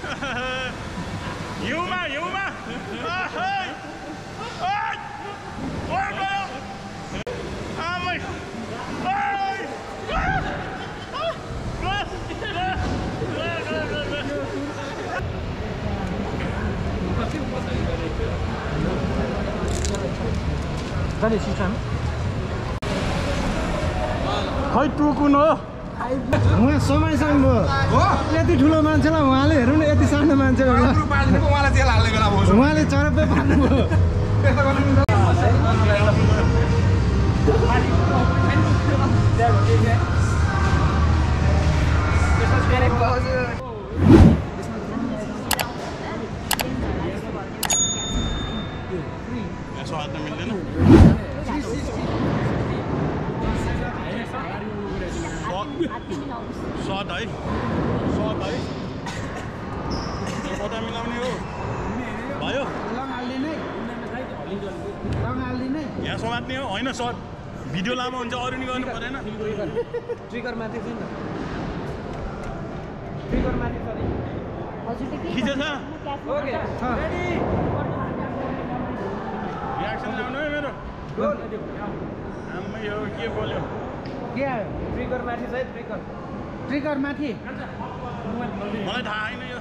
हिउँमा हिउँमा आमै खै टुकुन हो उहाँ समयसँग भयो यति ठुलो मान्छेलाई उहाँले हेर्नु न यति सानो मान्छे उहाँले चरपै पाल्नुभयो स्वाद मिल्दैन स्वाद है कता मिलाउने हो भयो यहाँ समात्ने हो होइन सर भिडियो लामो हुन्छ अरू नि गर्नु परेन ट्रिगर माथि छैन खिचेछ रियाक्सन ल्याउनु है मेरो आम्मै हो के बोल्यो के आयो ट्रिगर माथि छ ट्रिगर माथि मलाई थाहा छैन यो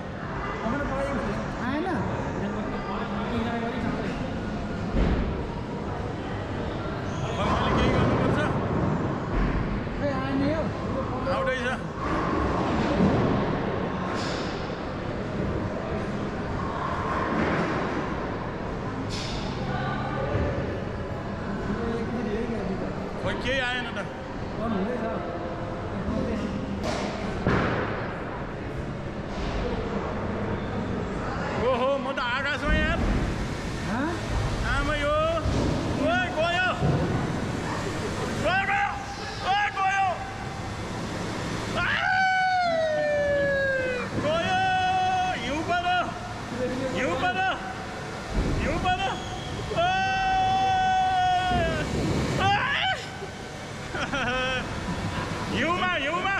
आएन मैले केही गर्नुपर्छ खै आएन यो आउँदैछ खोइ केही आएन त ओहो म त आकाशमा यार आमै हो ओए गयो गयो हिउँ पऱ्यो हिउँमा हिउँमा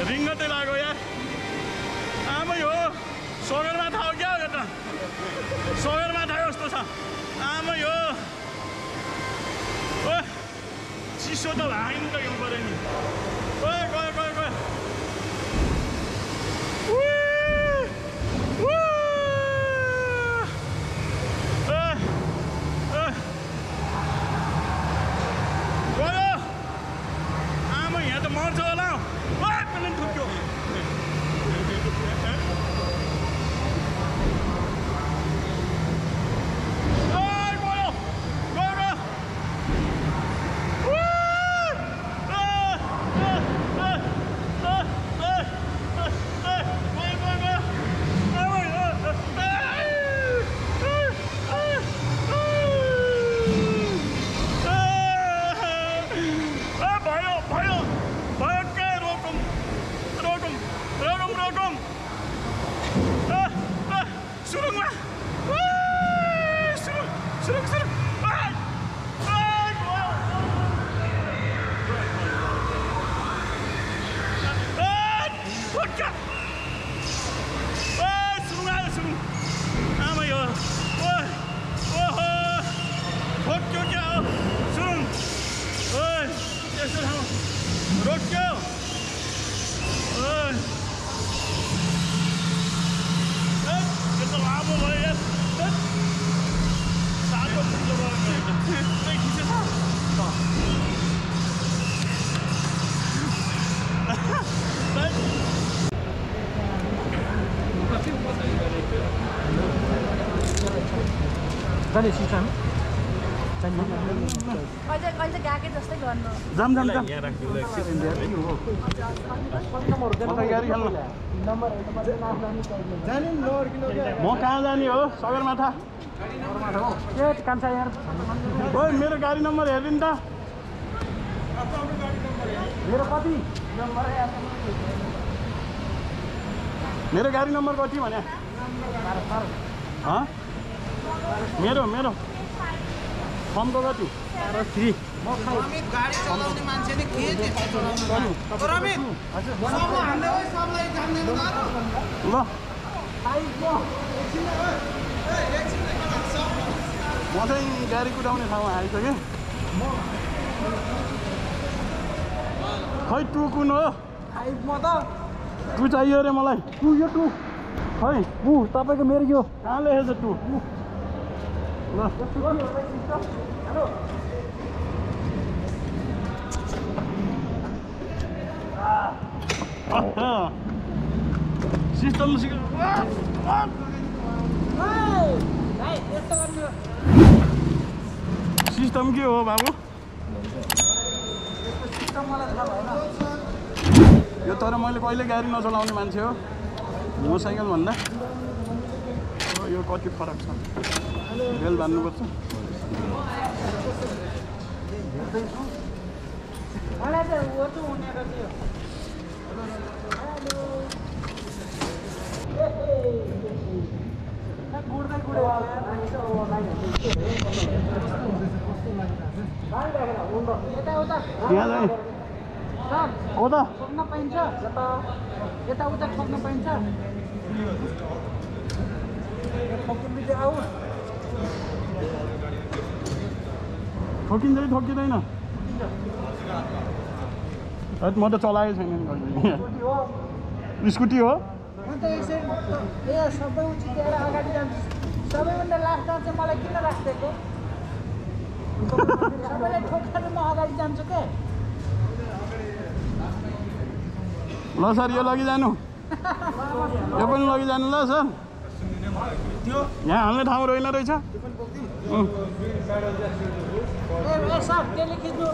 रिङ्गटै लाग्यो यार आमै हो सगरमाथा हो क्या यो त सगरमाथा जस्तो छ आमै हो चिसो त भाग्नु त हिउँ पऱ्यो नि गयो आमा यहाँ त मर्छ होला प्लेन ठुक्यो गयो सुरुङ सुरुङ Tadi sisa ni. कहिले गएकै जस्तै गर्नु जाम जाम जाम म कहाँ जाने हो सगरमाथा ओइ मेरो गाडी नम्बर हेरिदिनु त मेरो कति मेरो गाडी नम्बर कति भने मेरो मेरो फर्मको कति रमित गाडी चलाउने मान्छे नि के रमित सबलाई जान्दैन ल म चाहिँ गाडी कुदाउने ठाउँमा आइसकेँ खै टु कुन हो टु चाहियो अरे मलाई टु यो टु खै तपाईको मेरो यो कहाँ लेखेछ टु ल सिस्टम सिस्टम के हो बाबु यो तर मैले कहिले गाडी नचलाउने मान्छे हो मोटरसाइकल भन्दा यो कति फरक छ बेल बान्नुपर्छ ठोक्न पाइन्छ यताउता ठोक्न पाइन्छ ठोकिन्छ कि ठोकिँदैन म त चलाएको छैन स्कुटी हो सबै उचितेर अगाडि जान्छ सबैभन्दा लास्ट जान्छ मलाई किन राखिदिएको सबैलाई ठोकेर म अगाडि जान्छु के ल सर यो लगिजानु यो पनि लगिजानु ल सर यहाँ हाल्ने ठाउँ रहेन रहेछ सर त्यसले खिच्नु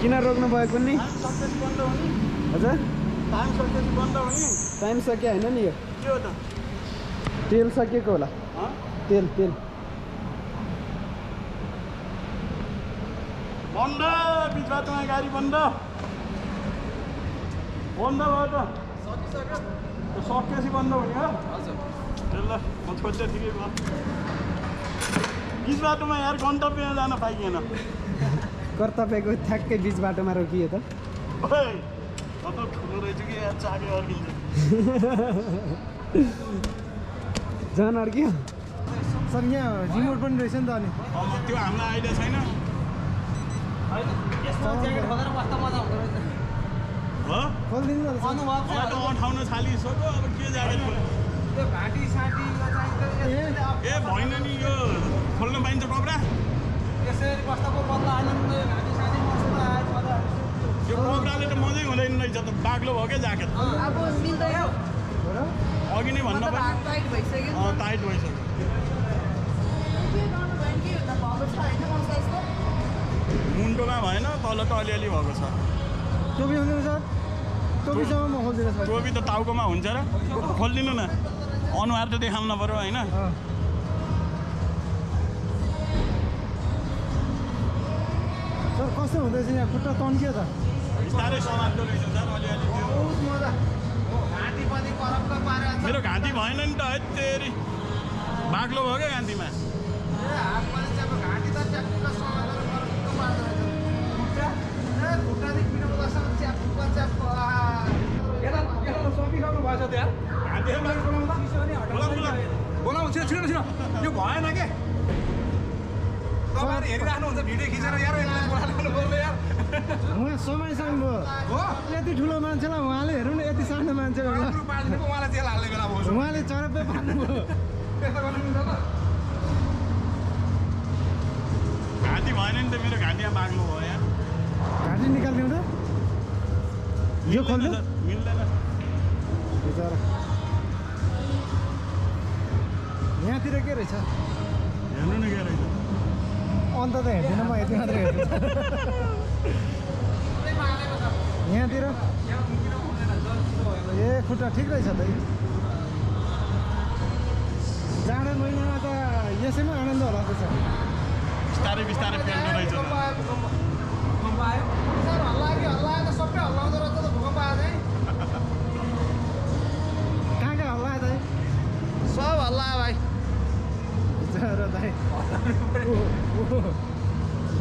किन रोक्नु भएको नि बन्द हुने हजुर टाइम सकेपछि बन्द हुने टाइम सक्यो होइन नि यो के हो त तेल सकिएको होला तेल बन्द बिच बाटोमा गाडी बन्द भयो त सकेपछि बन्द हुने हो ल म छोड्दै ठिकै भयो बिच बाटोमा यार गन्तव्यमा जान पाइएन कर्तव्यको ठ्याक्कै बिच बाटोमा रोकियो त ओइ कस्तो ठुलो रहेछ कि यार चाबी अड्किन्छ जान अड्क्यो सर यहाँ रिमोट पनि रहेछ नि त अनि त्यो हामीलाई आइडिया छैन हो खोलिदिनु न त अठाउन थालिसक्यो अब के ज्याकेट ए भएन नि यो खोल्न पाइन्छ कपडा यो कपडाले त मजै हुँदैन रहेछ त बाक्लो भयो क्या ज्याकेट अब मिल्दैन अघि नै भन्न पर्यो टाइट भइसक्यो टाइट भइसक्यो के गर्नु भयो के हुँदा भएको छ होइन मसाजको मुन्टोमा भएन तल त अलिअलि भएको छ टोपी हुनु सर टोपीसँग म खोलिदिनु सर टोपी त टाउकोमा हुन्छ र खोलिदिनु न अनुहार त देखाउन पर्यो होइन सर कस्तो हुँदैछ यहाँ खुट्टा तन्कियो त बिस्तारै समात्दो रहेछ सर अलिअलि त्यो मेरो घाँटी भएन नि त है तेरि बाक्लो भयो क्या घाँटीमा बोलाउँछ छिटो छिटो यो भएन के तपाईँहरू हेरिराख्नुहुन्छ भिडियो खिचेर यार बोल्नु यार उहाँ समयसँग भयो यति ठुलो मान्छेलाई उहाँले हेर्नु न यति सानो मान्छे उहाँलाई जेल हाल्ने बेला भयो उहाँले चरपै पार्नुभयो त्यस्तो गर्नु मिल्छ त घाँटी भएन नि त मेरो घाँटीमा बाक्लो भयो यहाँ घाँटी निकाल्नु त यो खोल्नु मिल्दैन बिचरा यहाँतिर के रहेछ हेर्नु न के रहेछ अन्त त हेर्दिनँ म यति मात्रै हेर्छु यहाँतिर ए खुट्टा ठिक रहेछ त जाडो महिनामा त यसैमा आनन्द होला त छ बिस्तारै बिस्तारै पेल्दो रहेछ सबै हल्लाउँदो रहेछ त भूकम्प आयो है कहाँ कहाँ हल्ला त सब हल्ला भाइ बिचरा दाइ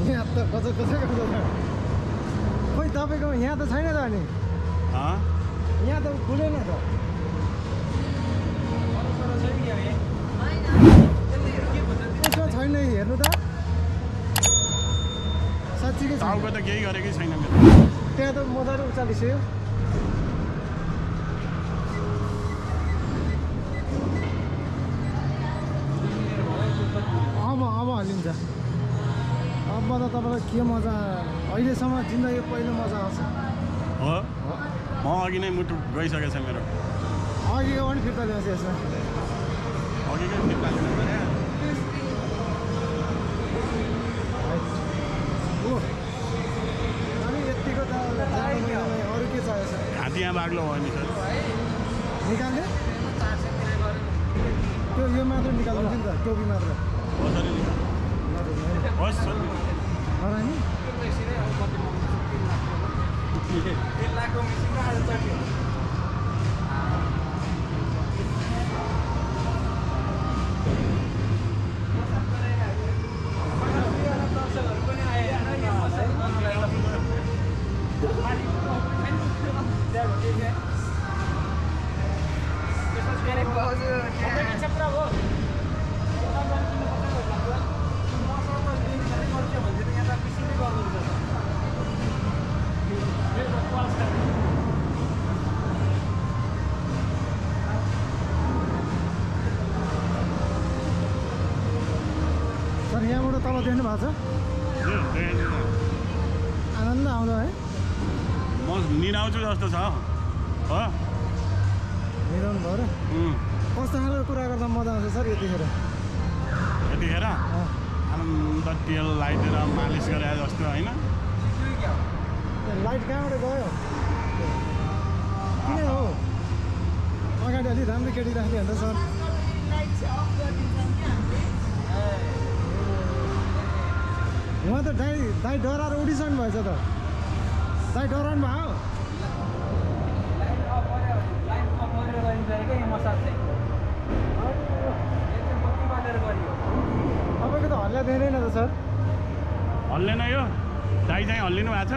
यहाँ त कसो कसो खोइ तपाईँको यहाँ त छैन त अनि यहाँ त खुलेन त यसमा छैन हेर्नु त साँच्चीकै टाउको त केही गरेकै छैन मेरो त्यहाँ त मजाले उचालिसक्यो अब हल्लिन्छ अब त तपाईँलाई के मजा अहिलेसम्म जिन्दगी पहिलो मजा आउँछ हो म अघि नै मुटु गइसकेको छ मेरो अघिको पनि फिर्ता ल्याउँछ यसमा अघिकै फिर्ता लिनु अनि यत्तिको त अरू के छ यसो घाँटी यहाँ बाक्लो भयो नि सर निकाल्ने त्यो यो मात्र निकाल्नु नि त टोपी मात्र कसरी निकाल्नु होस् सर नि सर यहाँबाट तल देख्नु भएको छ आनन्द आउँदो है म निराउँछु जस्तो छ हो मिलाउनु भयो र कस्तो खालको कुरा गर्दा मजा आउँछ सर यतिखेर यतिखेर आनन्द तेल लगाइदिएर मालिस गरे जस्तो होइन लाइट कहाँबाट गयो किन हो अगाडि अलि राम्रो केटी राख्ने अन्त सर लाइट चाहिँ अफ गरिदिन्छौँ कि हामीले उहाँ त दाइ डराएर उडिसक्नु भएछ त दाइ डराउनु भयो तपाईँको त हल्ला दिँदैन त सर हल्लेन यो दाइ चाहिँ हल्लिनु भएको छ